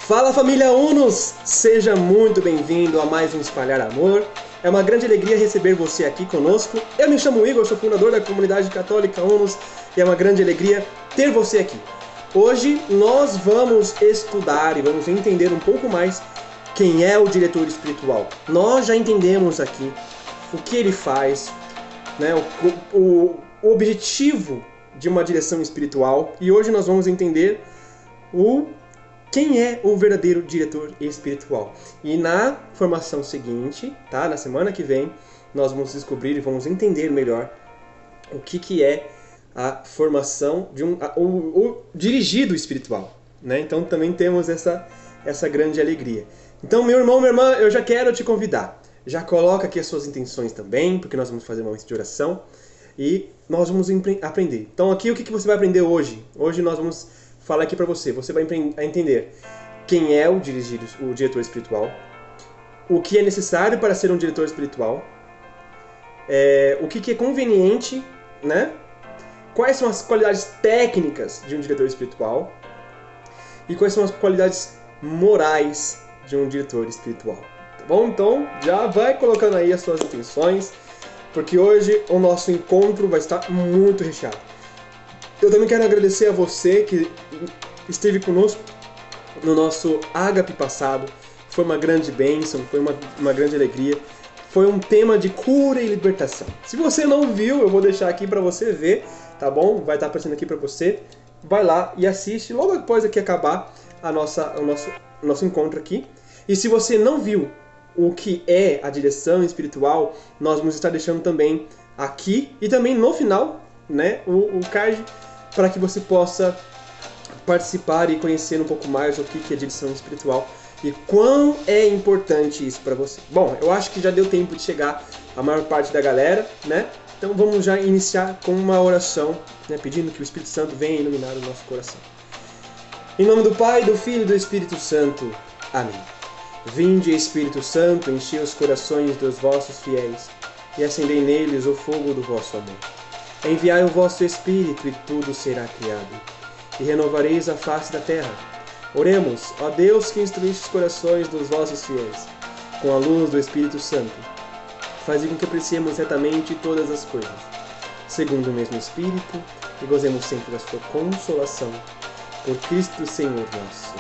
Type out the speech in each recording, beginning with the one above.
Fala família Unos! Seja muito bem-vindo a mais um Espalhar Amor. É uma grande alegria receber você aqui conosco. Eu me chamo Igor, sou fundador da comunidade católica Unos e é uma grande alegria ter você aqui. Hoje nós vamos estudar e vamos entender um pouco mais quem é o diretor espiritual. Nós já entendemos aqui o que ele faz, né, o objetivo de uma direção espiritual, e hoje nós vamos entender quem é o verdadeiro diretor espiritual. E na formação seguinte, tá? Na semana que vem, nós vamos descobrir e vamos entender melhor o que é a formação de o dirigido espiritual, né? Então também temos essa grande alegria. Então, meu irmão, minha irmã, eu já quero te convidar. Já coloca aqui as suas intenções também, porque nós vamos fazer uma momento de oração e nós vamos aprender. Então aqui o que você vai aprender hoje? Hoje nós vamos falar aqui para você. Você vai entender quem é o diretor espiritual, o que é necessário para ser um diretor espiritual, o que é conveniente, né? Quais são as qualidades técnicas de um diretor espiritual e quais são as qualidades morais de um diretor espiritual. Tá bom? Então já vai colocando aí as suas intenções, porque hoje o nosso encontro vai estar muito recheado. Eu também quero agradecer a você que esteve conosco no nosso ágape passado. Foi uma grande bênção, foi uma grande alegria. Foi um tema de cura e libertação. Se você não viu, eu vou deixar aqui para você ver, tá bom? Vai estar aparecendo aqui para você. Vai lá e assiste logo depois que acabar o nosso encontro aqui. E se você não viu o que é a direção espiritual, nós vamos estar deixando também aqui e também no final, né, o card, para que você possa participar e conhecer um pouco mais o que é direção espiritual e quão é importante isso para você. Bom, eu acho que já deu tempo de chegar a maior parte da galera, né? Então vamos já iniciar com uma oração, né, pedindo que o Espírito Santo venha iluminar o nosso coração. Em nome do Pai, do Filho e do Espírito Santo. Amém. Vinde, Espírito Santo, enchei os corações dos vossos fiéis e acendei neles o fogo do vosso amor. Enviai o vosso Espírito e tudo será criado, e renovareis a face da terra. Oremos, ó Deus que instruíste os corações dos vossos fiéis, com a luz do Espírito Santo. Fazei com que apreciemos retamente todas as coisas, segundo o mesmo Espírito, e gozemos sempre da sua consolação. Por Cristo Senhor nosso.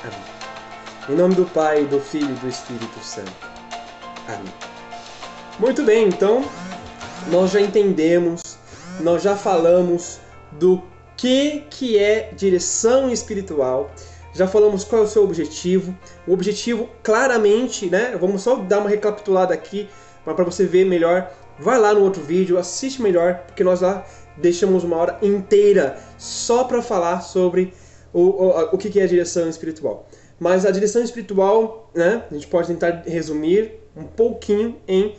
Amém. Em nome do Pai, do Filho e do Espírito Santo. Amém. Muito bem, então, nós já entendemos, nós já falamos do que é direção espiritual, já falamos qual é o seu objetivo. O objetivo, claramente, né? Vamos só dar uma recapitulada aqui, para você ver melhor. Vai lá no outro vídeo, assiste melhor, porque nós lá deixamos uma hora inteira só para falar sobre o que é a direção espiritual. Mas a direção espiritual, né, a gente pode tentar resumir um pouquinho em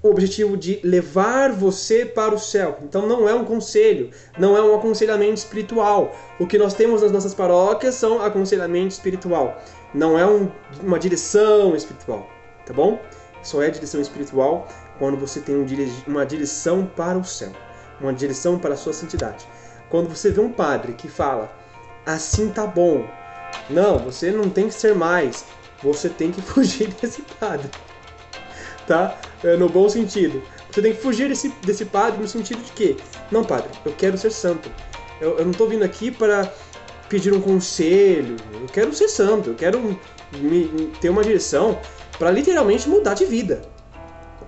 o objetivo de levar você para o céu. Então não é um conselho, não é um aconselhamento espiritual. O que nós temos nas nossas paróquias são aconselhamento espiritual. Não é uma direção espiritual, tá bom? Só é direção espiritual quando você tem uma direção para o céu, uma direção para a sua santidade. Quando você vê um padre que fala, assim tá bom, não, você não tem que ser mais, você tem que fugir desse padre, tá? No bom sentido. Você tem que fugir desse padre no sentido de que, não, padre, eu quero ser santo. Eu não estou vindo aqui para pedir um conselho, eu quero ser santo, eu quero ter uma direção para literalmente mudar de vida.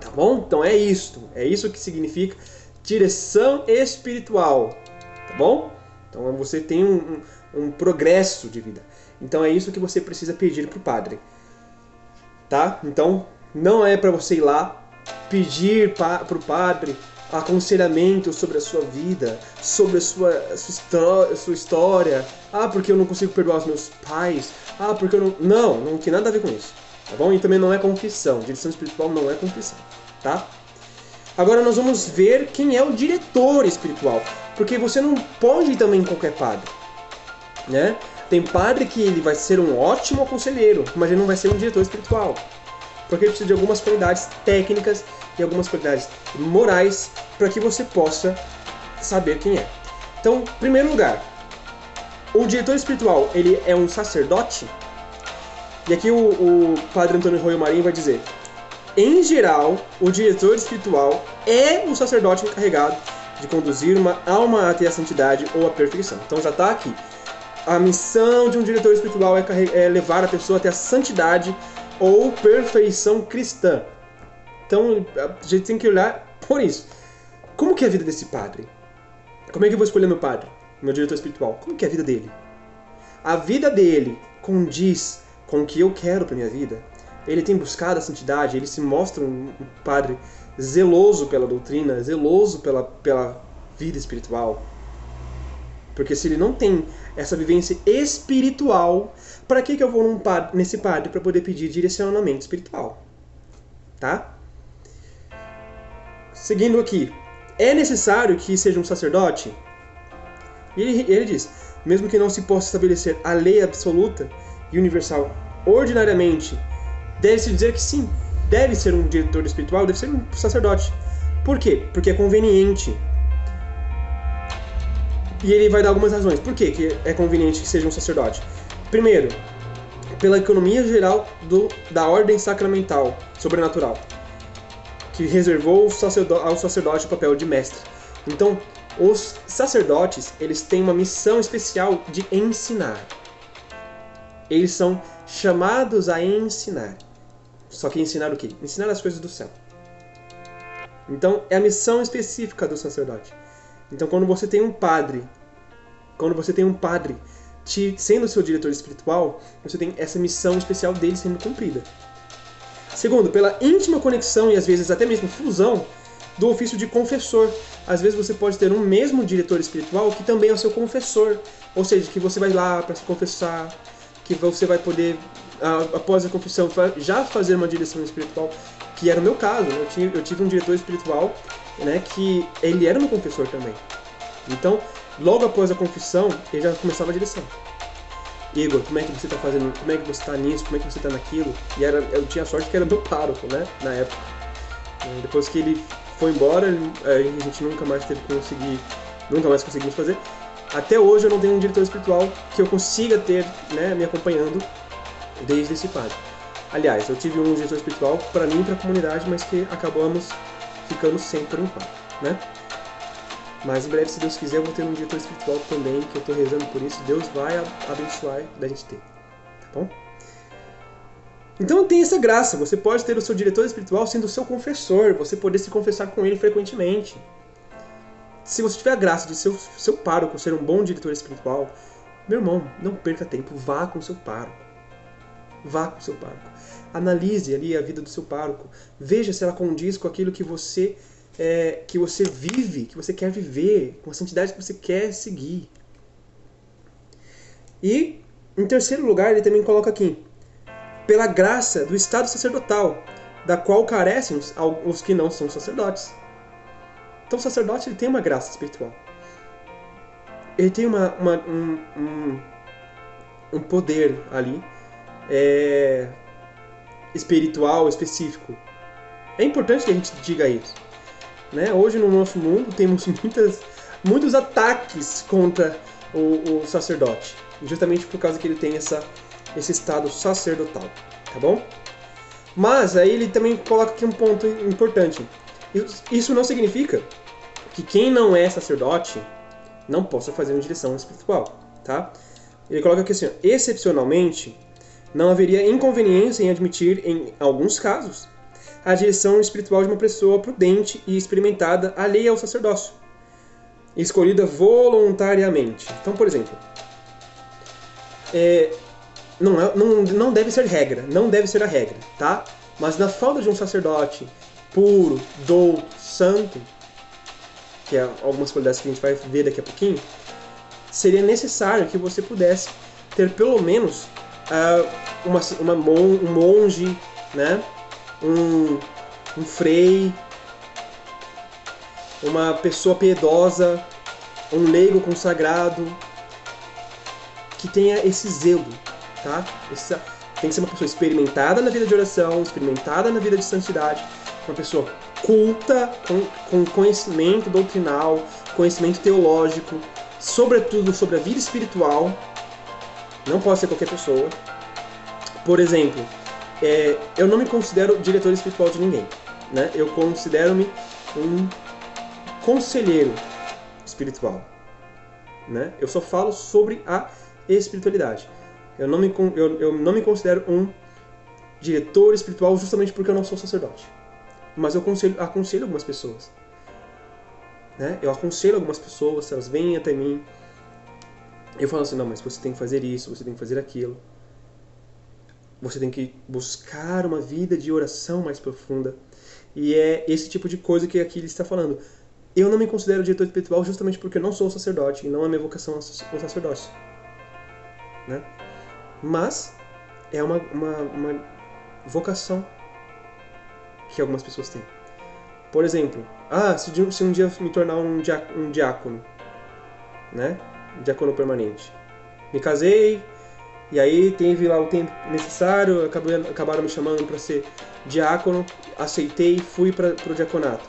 Tá bom? Então é isso que significa direção espiritual. Tá bom? Então você tem um progresso de vida. Então é isso que você precisa pedir pro padre. Tá? Então não é para você ir lá pedir pro padre aconselhamento sobre a sua vida, sobre a sua história. Ah, porque eu não consigo perdoar os meus pais. Ah, porque eu não... Não tem nada a ver com isso. Tá bom? E também não é confissão. Direção espiritual não é confissão. Tá? Agora nós vamos ver quem é o diretor espiritual. Porque você não pode ir também em qualquer padre, né? Tem padre que ele vai ser um ótimo conselheiro, mas ele não vai ser um diretor espiritual. Porque ele precisa de algumas qualidades técnicas e algumas qualidades morais para que você possa saber quem é. Então, em primeiro lugar, o diretor espiritual, ele é um sacerdote? E aqui o padre Antônio Royo Marinho vai dizer: em geral, o diretor espiritual é o sacerdote encarregado de conduzir uma alma até a santidade ou a perfeição. Então já está aqui. A missão de um diretor espiritual é levar a pessoa até a santidade ou perfeição cristã. Então a gente tem que olhar por isso. Como que é a vida desse padre? Como é que eu vou escolher meu padre, meu diretor espiritual? Como que é a vida dele? A vida dele condiz com o que eu quero para minha vida? Ele tem buscado a santidade? Ele se mostra um padre zeloso pela doutrina, zeloso pela vida espiritual? Porque se ele não tem essa vivência espiritual, para que eu vou nesse padre para poder pedir direcionamento espiritual? Tá? Seguindo aqui, é necessário que seja um sacerdote? Ele diz, mesmo que não se possa estabelecer a lei absoluta e universal ordinariamente, deve-se dizer que sim, deve ser um diretor espiritual, deve ser um sacerdote. Por quê? Porque é conveniente. E ele vai dar algumas razões. Por que é conveniente que seja um sacerdote? Primeiro, pela economia geral da ordem sacramental, sobrenatural, que reservou ao sacerdote o papel de mestre. Então, os sacerdotes, eles têm uma missão especial de ensinar. Eles são chamados a ensinar. Só que ensinar o quê? Ensinar as coisas do céu. Então, é a missão específica do sacerdote. Então, quando você tem um padre sendo seu diretor espiritual, você tem essa missão especial dele sendo cumprida. Segundo, pela íntima conexão e às vezes até mesmo fusão do ofício de confessor. Às vezes você pode ter um mesmo diretor espiritual que também é o seu confessor. Ou seja, que você vai lá para se confessar, que você vai poder, após a confissão, já fazer uma direção espiritual, que era o meu caso. Né? Eu tive um diretor espiritual, né, que ele era meu confessor também. Então, logo após a confissão, ele já começava a direção. Igor, como é que você está fazendo? Como é que você está nisso? Como é que você está naquilo? E eu tinha sorte que era meu pároco, né? Na época. Depois que ele foi embora, a gente nunca mais conseguimos fazer. Até hoje eu não tenho um diretor espiritual que eu consiga ter, né, me acompanhando desde esse padre. Aliás, eu tive um diretor espiritual para mim e para a comunidade, mas que acabamos ficando sem por enquanto, né? Mas em breve, se Deus quiser, eu vou ter um diretor espiritual também, que eu estou rezando por isso. Deus vai abençoar da gente ter, tá bom? Então tem essa graça, você pode ter o seu diretor espiritual sendo o seu confessor, você poder se confessar com ele frequentemente. Se você tiver a graça de seu pároco ser um bom diretor espiritual, meu irmão, não perca tempo, vá com o seu pároco. Vá com o seu pároco. Analise ali a vida do seu pároco, veja se ela condiz com aquilo que você vive, que você quer viver, com a santidade que você quer seguir. E, em terceiro lugar, ele também coloca aqui, pela graça do estado sacerdotal, da qual carecem os que não são sacerdotes. Então o sacerdote ele tem uma graça espiritual. Ele tem um poder ali, espiritual, específico. É importante que a gente diga isso. Né? Hoje no nosso mundo temos muitos ataques contra o sacerdote, justamente por causa que ele tem esse estado sacerdotal, tá bom? Mas aí ele também coloca aqui um ponto importante. Isso não significa que quem não é sacerdote não possa fazer uma direção espiritual, tá? Ele coloca aqui assim, excepcionalmente, não haveria inconveniência em admitir, em alguns casos, a direção espiritual de uma pessoa prudente e experimentada alheia ao sacerdócio, escolhida voluntariamente. Então, por exemplo, não deve ser regra, não deve ser a regra, tá? Mas na falta de um sacerdote puro, douto, santo, que é algumas qualidades que a gente vai ver daqui a pouquinho, seria necessário que você pudesse ter pelo menos um monge, né? Um frei, uma pessoa piedosa, um leigo consagrado, que tenha esse zelo, tá? Tem que ser uma pessoa experimentada na vida de oração, experimentada na vida de santidade, uma pessoa culta, com conhecimento doutrinal, conhecimento teológico, sobretudo sobre a vida espiritual. Não pode ser qualquer pessoa. Por exemplo, eu não me considero diretor espiritual de ninguém, né? Eu considero-me um conselheiro espiritual, né? Eu só falo sobre a espiritualidade. Eu não me considero um diretor espiritual justamente porque eu não sou sacerdote. Mas eu aconselho algumas pessoas, né? Eu aconselho algumas pessoas, se elas vêm até mim, eu falo assim, não, mas você tem que fazer isso, você tem que fazer aquilo. Você tem que buscar uma vida de oração mais profunda. E é esse tipo de coisa que aqui ele está falando. Eu não me considero diretor espiritual justamente porque eu não sou sacerdote e não é minha vocação ao sacerdócio, né? Mas é uma vocação que algumas pessoas têm. Por exemplo, se um dia me tornar um diácono, né? Um diácono permanente. Me casei, e aí teve lá o tempo necessário, acabaram me chamando para ser diácono, aceitei e fui para o diaconato.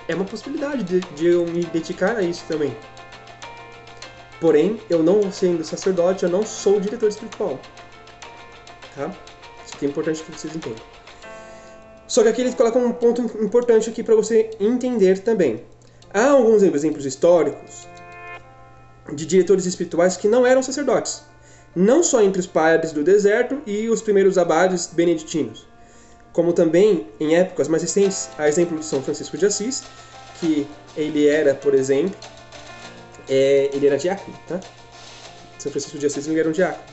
É uma possibilidade de eu me dedicar a isso também. Porém, eu não sendo sacerdote, eu não sou diretor espiritual. Tá? Isso aqui é importante que vocês entendam. Só que aqui ele coloca um ponto importante aqui para você entender também. Há alguns exemplos históricos de diretores espirituais que não eram sacerdotes. Não só entre os padres do deserto e os primeiros abades beneditinos, como também em épocas mais recentes, a exemplo de São Francisco de Assis, que ele era, por exemplo, ele era diácono, tá? São Francisco de Assis ele era um diácono.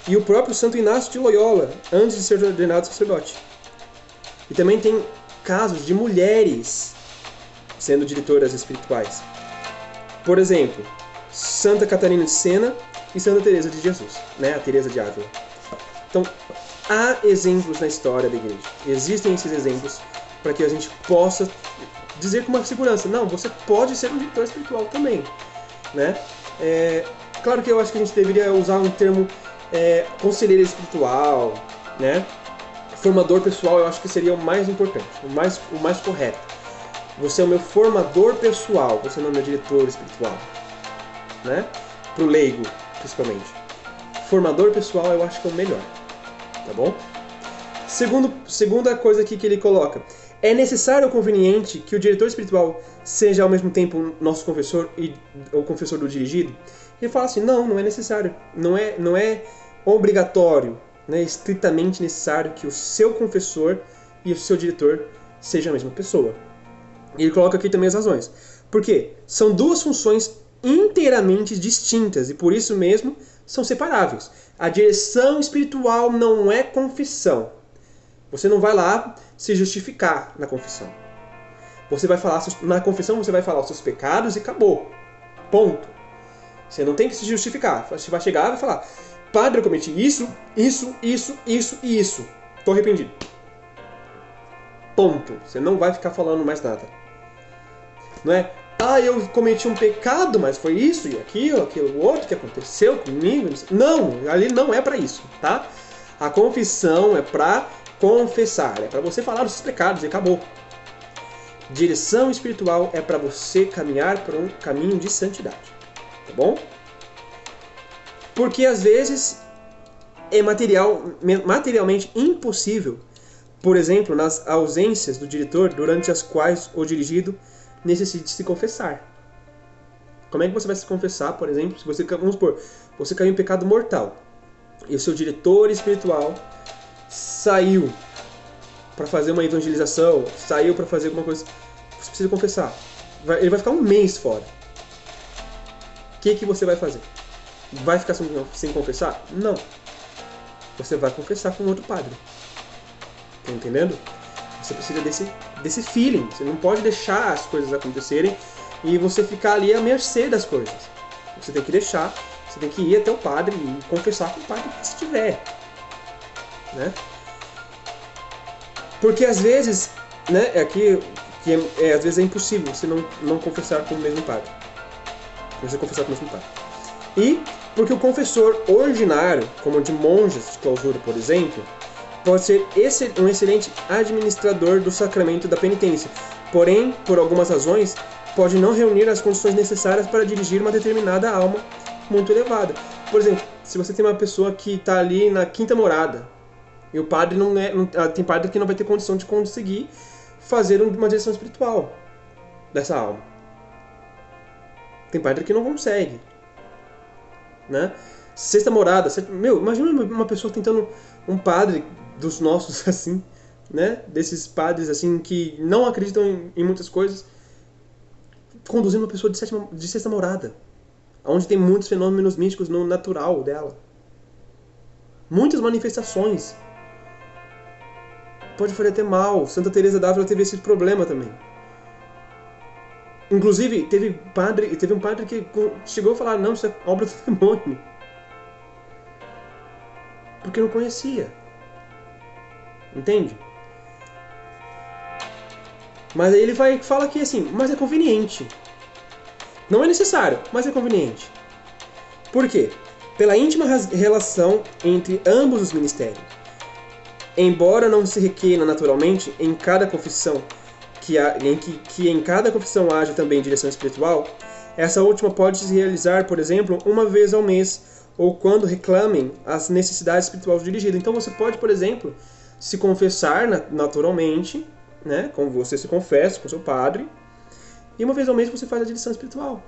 E o próprio Santo Inácio de Loyola, antes de ser ordenado sacerdote. E também tem casos de mulheres sendo diretoras espirituais. Por exemplo, Santa Catarina de Sena e Santa Teresa de Jesus, né? A Teresa de Ávila. Então, há exemplos na história da igreja. Existem esses exemplos para que a gente possa dizer com uma segurança, não, você pode ser um diretor espiritual também, né? Claro que eu acho que a gente deveria usar um termo conselheiro espiritual, né? Formador pessoal, eu acho que seria o mais importante, o mais correto. Você é o meu formador pessoal, você não é o meu diretor espiritual, né? Pro leigo, principalmente. Formador pessoal eu acho que é o melhor, tá bom? Segunda coisa aqui que ele coloca. É necessário ou conveniente que o diretor espiritual seja ao mesmo tempo nosso confessor e o confessor do dirigido? Ele fala assim, não é necessário. Não é obrigatório, não é estritamente necessário que o seu confessor e o seu diretor sejam a mesma pessoa. E ele coloca aqui também as razões. Por quê? São duas funções inteiramente distintas e por isso mesmo são separáveis. A direção espiritual não é confissão. Você não vai lá se justificar na confissão. Você vai falar na confissão, você vai falar os seus pecados e acabou. Ponto. Você não tem que se justificar. Você vai chegar e vai falar: Padre, eu cometi isso e isso. Estou arrependido. Ponto. Você não vai ficar falando mais nada. Não é? Eu cometi um pecado, mas foi isso e aquilo outro que aconteceu comigo. Não, ali não é para isso, tá? A confissão é para confessar, é para você falar os seus pecados e acabou. Direção espiritual é para você caminhar por um caminho de santidade, tá bom? Porque às vezes é materialmente impossível, por exemplo, nas ausências do diretor, durante as quais o dirigido necessite se confessar. Como é que você vai se confessar, por exemplo, se você, vamos supor, você caiu em pecado mortal e o seu diretor espiritual saiu para fazer uma evangelização, saiu para fazer alguma coisa, você precisa confessar. Ele vai ficar um mês fora. O que você vai fazer? Vai ficar sem confessar? Não. Você vai confessar com outro padre. Tá entendendo? Você precisa desse feeling. Você não pode deixar as coisas acontecerem e você ficar ali à mercê das coisas. Você tem que deixar, você tem que ir até o padre e confessar com o padre que estiver. Né? Porque às vezes, né, às vezes é impossível você não confessar com o mesmo padre. Você confessar com o mesmo padre. E porque o confessor ordinário, como o de monjas de clausura, por exemplo, pode ser um excelente administrador do sacramento da penitência. Porém, por algumas razões, pode não reunir as condições necessárias para dirigir uma determinada alma muito elevada. Por exemplo, se você tem uma pessoa que está ali na quinta morada, e o padre tem padre que não vai ter condição de conseguir fazer uma direção espiritual dessa alma. Tem padre que não consegue, né? Sexta morada, imagina uma pessoa tentando, um padre dos nossos assim, né? Desses padres assim que não acreditam em muitas coisas, conduzindo uma pessoa de sexta morada, onde tem muitos fenômenos místicos no natural dela, muitas manifestações. Pode fazer até mal. Santa Teresa d'Ávila teve esse problema também. Inclusive, teve um padre que chegou a falar, não, isso é obra do demônio. Porque não conhecia. Entende? Mas aí ele fala que assim, mas é conveniente. Não é necessário, mas é conveniente. Por quê? Pela íntima relação entre ambos os ministérios. Embora não se requeira naturalmente em cada confissão que em cada confissão haja também direção espiritual, essa última pode se realizar, por exemplo, uma vez ao mês, ou quando reclamem as necessidades espirituais dirigidas. Então você pode, por exemplo, se confessar naturalmente, né, como você se confessa com seu padre, e uma vez ao mês você faz a direção espiritual.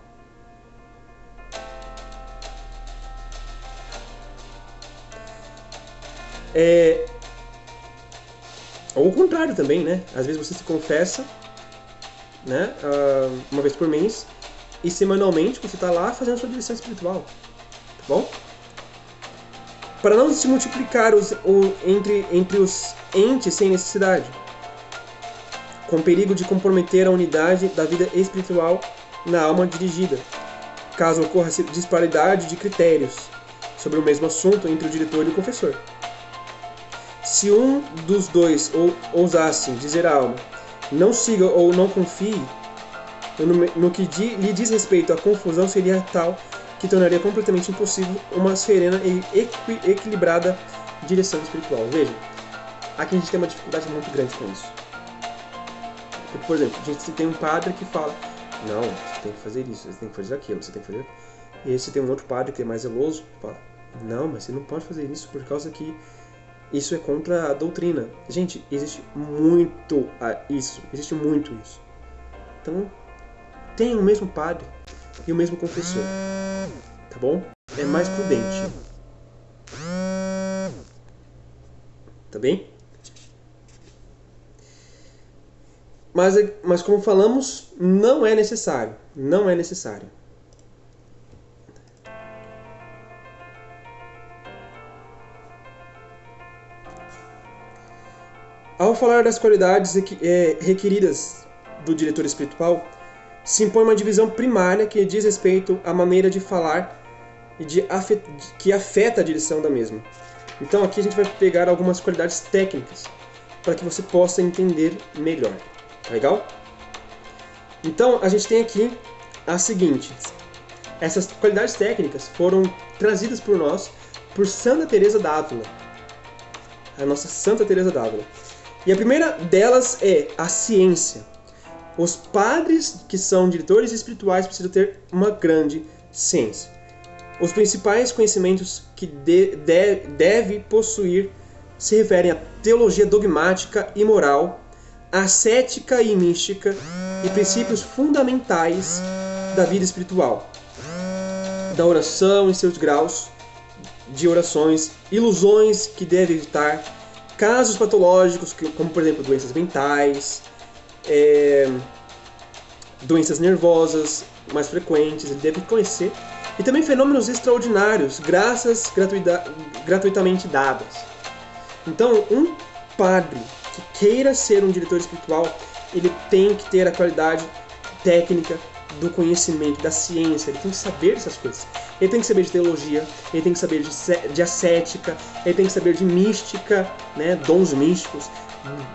Ou o contrário também, né? Às vezes você se confessa, né, uma vez por mês, e semanalmente você está lá fazendo a sua direção espiritual. Tá bom? Para não se multiplicar entre os entes sem necessidade, com perigo de comprometer a unidade da vida espiritual na alma dirigida, caso ocorra disparidade de critérios sobre o mesmo assunto entre o diretor e o confessor. Se um dos dois ousasse dizer à alma, não siga ou não confie, no que lhe diz respeito, a confusão seria tal que tornaria completamente impossível uma serena e equilibrada direção espiritual. Veja, aqui a gente tem uma dificuldade muito grande com isso. Porque, por exemplo, a gente tem um padre que fala, não, você tem que fazer isso, você tem que fazer aquilo, você tem que fazer aquilo. E aí você tem um outro padre que é mais zeloso, que fala, não, mas você não pode fazer isso por causa que isso é contra a doutrina. Gente, existe muito isso. Então, tem o mesmo padre e o mesmo confessor. Tá bom? É mais prudente. Tá bem? Mas como falamos, não é necessário. Não é necessário. Ao falar das qualidades requeridas do diretor espiritual, se impõe uma divisão primária que diz respeito à maneira de falar e que afeta a direção da mesma. Então aqui a gente vai pegar algumas qualidades técnicas para que você possa entender melhor. Legal? Então a gente tem aqui as seguintes. Essas qualidades técnicas foram trazidas por nós por Santa Teresa d'Ávila. A nossa Santa Teresa d'Ávila. E a primeira delas é a ciência. Os padres que são diretores espirituais precisam ter uma grande ciência. Os principais conhecimentos que deve possuir se referem à teologia dogmática e moral, ascética e mística e princípios fundamentais da vida espiritual, da oração e seus graus de orações, ilusões que deve evitar, casos patológicos, como por exemplo doenças mentais, doenças nervosas mais frequentes, ele deve conhecer, e também fenômenos extraordinários, graças gratuitamente dadas. Então, um padre que queira ser um diretor espiritual, ele tem que ter a qualidade técnica do conhecimento, da ciência, ele tem que saber dessas coisas. Ele tem que saber de teologia, ele tem que saber de ascética, ele tem que saber de mística, né, dons místicos,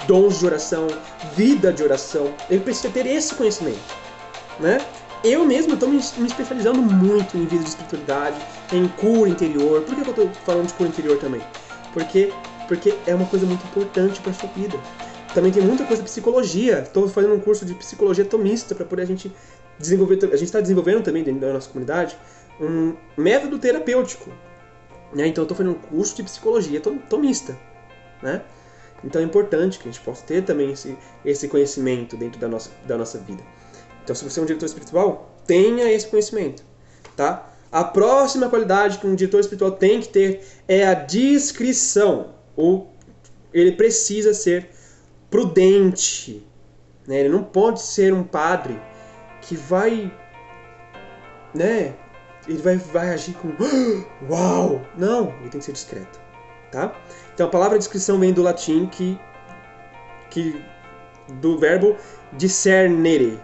dons de oração, vida de oração. Ele precisa ter esse conhecimento, né? Eu mesmo estou me especializando muito em vida de espiritualidade, em cura interior. Por que eu estou falando de cura interior também? Porque é uma coisa muito importante para a sua vida. Também tem muita coisa de psicologia. Estou fazendo um curso de psicologia tomista para poder a gente a gente está desenvolvendo também dentro da nossa comunidade um método terapêutico, né? Então eu estou fazendo um curso de psicologia tomista, né? Então é importante que a gente possa ter também esse conhecimento dentro da nossa vida. Então, se você é um diretor espiritual, tenha esse conhecimento, tá? A próxima qualidade que um diretor espiritual tem que ter é a discrição. Ele precisa ser prudente, né? Ele não pode ser um padre que vai, né? Ele vai agir com uau! Não, ele tem que ser discreto, tá? Então a palavra discrição vem do latim do verbo discernere,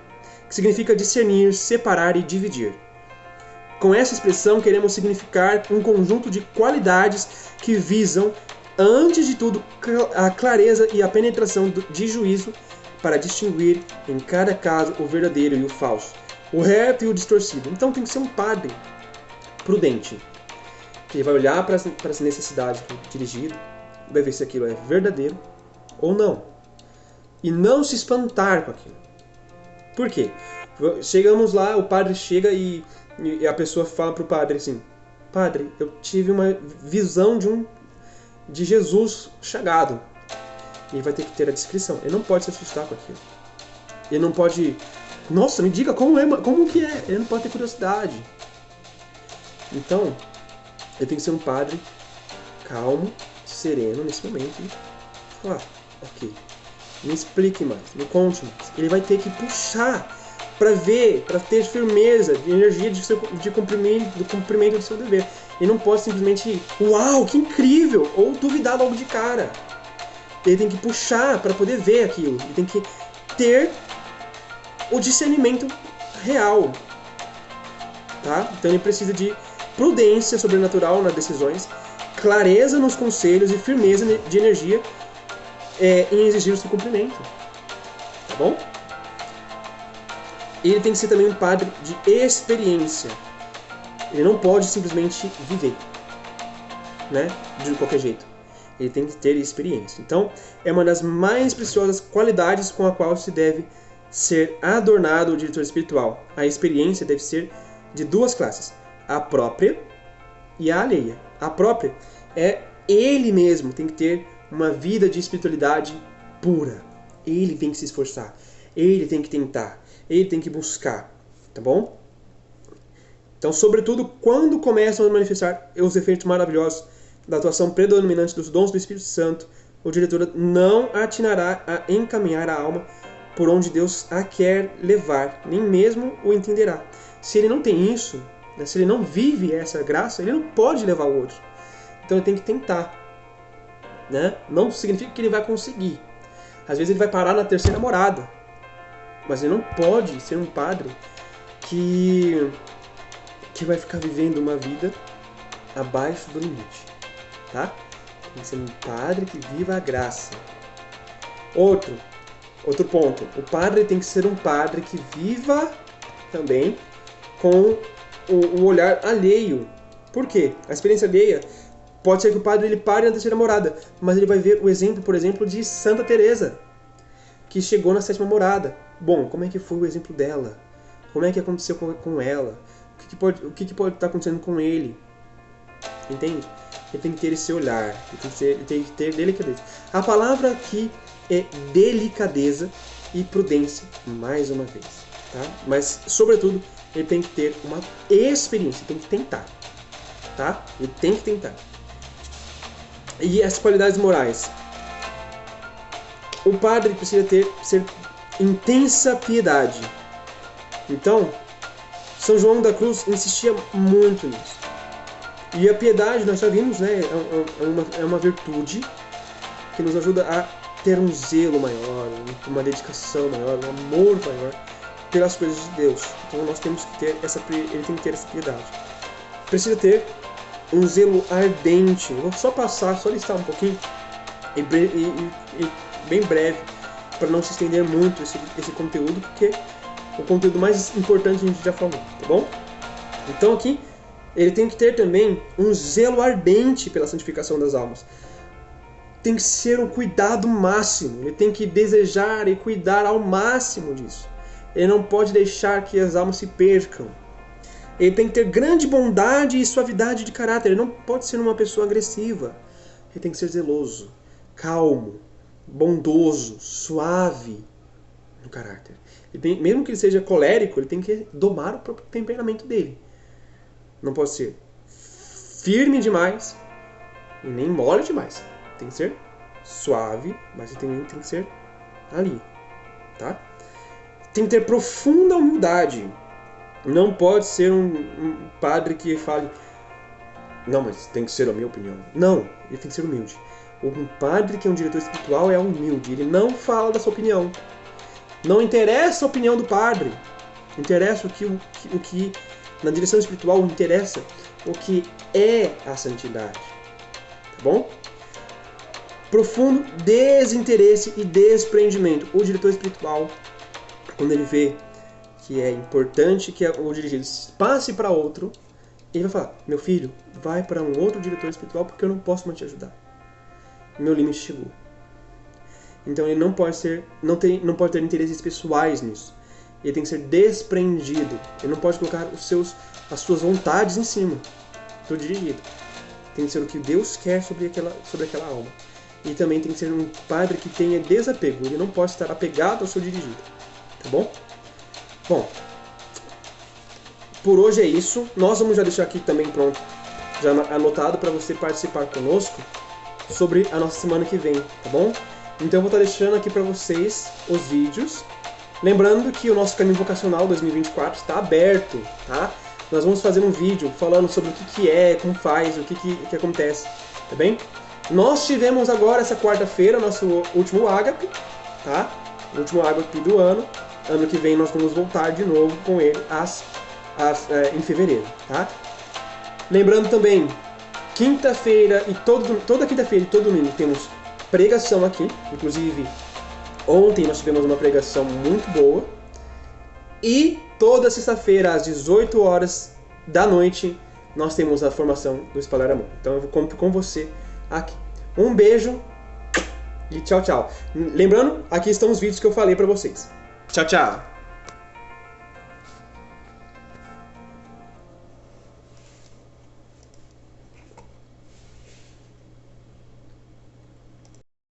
que significa discernir, separar e dividir. Com essa expressão queremos significar um conjunto de qualidades que visam, antes de tudo, a clareza e a penetração de juízo para distinguir em cada caso o verdadeiro e o falso, o reto e o distorcido. Então tem que ser um padre prudente, que vai olhar para as necessidades do dirigido, vai ver se aquilo é verdadeiro ou não. E não se espantar com aquilo. Por quê? Chegamos lá, o padre chega e a pessoa fala para o padre assim: Padre, eu tive uma visão de Jesus chagado. Ele vai ter que ter a descrição. Ele não pode se assustar com aquilo. Ele não pode... Nossa, me diga como que é. Ele não pode ter curiosidade. Então, ele tem que ser um padre calmo, sereno nesse momento e falar: ok, me explique mais, me conte mais. Ele vai ter que puxar para ver, para ter firmeza, de energia do cumprimento do seu dever. Ele não pode simplesmente, uau, que incrível, ou duvidar logo de cara. Ele tem que puxar para poder ver aquilo. Ele tem que ter o discernimento real, tá? Então ele precisa de prudência sobrenatural nas decisões, clareza nos conselhos e firmeza de energia em exigir o seu cumprimento. Tá bom? Ele tem que ser também um padre de experiência. Ele não pode simplesmente viver, né? De qualquer jeito. Ele tem que ter experiência. Então, é uma das mais preciosas qualidades com a qual se deve ser adornado o diretor espiritual. A experiência deve ser de duas classes: a própria e a alheia. A própria é ele mesmo, tem que ter uma vida de espiritualidade pura. Ele tem que se esforçar, ele tem que tentar, ele tem que buscar, tá bom? Então, sobretudo, quando começam a manifestar os efeitos maravilhosos da atuação predominante dos dons do Espírito Santo, o diretor não atinará a encaminhar a alma por onde Deus a quer levar, nem mesmo o entenderá. Se ele não tem isso, né, se ele não vive essa graça, ele não pode levar o outro. Então ele tem que tentar, né? Não significa que ele vai conseguir. Às vezes ele vai parar na terceira morada, mas ele não pode ser um padre que vai ficar vivendo uma vida abaixo do limite, tá? Tem que ser um padre que viva a graça. Outro ponto, o padre tem que ser um padre que viva também com o olhar alheio. Por quê? A experiência alheia pode ser que o padre ele pare na terceira morada, mas ele vai ver o exemplo, por exemplo, de Santa Teresa, que chegou na sétima morada. Bom, como é que foi o exemplo dela? Como é que aconteceu com ela? O que pode estar acontecendo com ele? Entende? Ele tem que ter esse olhar, ele tem que ter delicadeza. A palavra aqui é delicadeza e prudência, mais uma vez, tá? Mas, sobretudo, ele tem que ter uma experiência, tem que tentar, tá? Ele tem que tentar. E as qualidades morais. O padre precisa ser intensa piedade. Então, São João da Cruz insistia muito nisso. E a piedade, nós já vimos, né, é uma virtude que nos ajuda a ter um zelo maior, uma dedicação maior, um amor maior pelas coisas de Deus. Então nós temos que ter ele tem que ter essa piedade. Precisa ter um zelo ardente. Eu vou só listar um pouquinho, e bem breve, para não se estender muito esse conteúdo, porque o conteúdo mais importante a gente já falou, tá bom? Então aqui, ele tem que ter também um zelo ardente pela santificação das almas. Tem que ser um cuidado máximo. Ele tem que desejar e cuidar ao máximo disso. Ele não pode deixar que as almas se percam. Ele tem que ter grande bondade e suavidade de caráter. Ele não pode ser uma pessoa agressiva. Ele tem que ser zeloso, calmo, bondoso, suave no caráter. Mesmo que ele seja colérico, ele tem que domar o próprio temperamento dele. Não pode ser firme demais e nem mole demais. Tem que ser suave, mas tem que ser ali, tá? Tem que ter profunda humildade. Não pode ser um padre que fale: não, mas tem que ser a minha opinião. Não, ele tem que ser humilde. Um padre que é um diretor espiritual é humilde. Ele não fala da sua opinião. Não interessa a opinião do padre. Interessa o que na direção espiritual interessa o que é a santidade. Tá bom? Profundo desinteresse e desprendimento. O diretor espiritual, quando ele vê que é importante que o dirigido passe para outro, ele vai falar: meu filho, vai para um outro diretor espiritual porque eu não posso mais te ajudar. Meu limite chegou. Então ele não pode ter interesses pessoais nisso. Ele tem que ser desprendido. Ele não pode colocar as suas vontades em cima do dirigido. Tem que ser o que Deus quer sobre aquela alma. E também tem que ser um padre que tenha desapego. Ele não pode estar apegado ao seu dirigido. Tá bom? Bom, por hoje é isso. Nós vamos já deixar aqui também pronto, já anotado para você participar conosco sobre a nossa semana que vem, tá bom? Então eu vou estar deixando aqui para vocês os vídeos. Lembrando que o nosso Caminho Vocacional 2024 está aberto, tá? Nós vamos fazer um vídeo falando sobre o que é, como faz, o que acontece, tá bem? Nós tivemos agora, essa quarta-feira, nosso último ágape, tá? O último ágape do ano. Ano que vem nós vamos voltar de novo com ele em fevereiro, tá? Lembrando também, quinta-feira e toda quinta-feira e todo domingo temos pregação aqui. Inclusive, ontem nós tivemos uma pregação muito boa. E toda sexta-feira, às 18 horas da noite, nós temos a formação do Espalhar Amor. Então eu conto com você aqui. Um beijo e tchau, tchau. Lembrando, aqui estão os vídeos que eu falei para vocês. Tchau, tchau.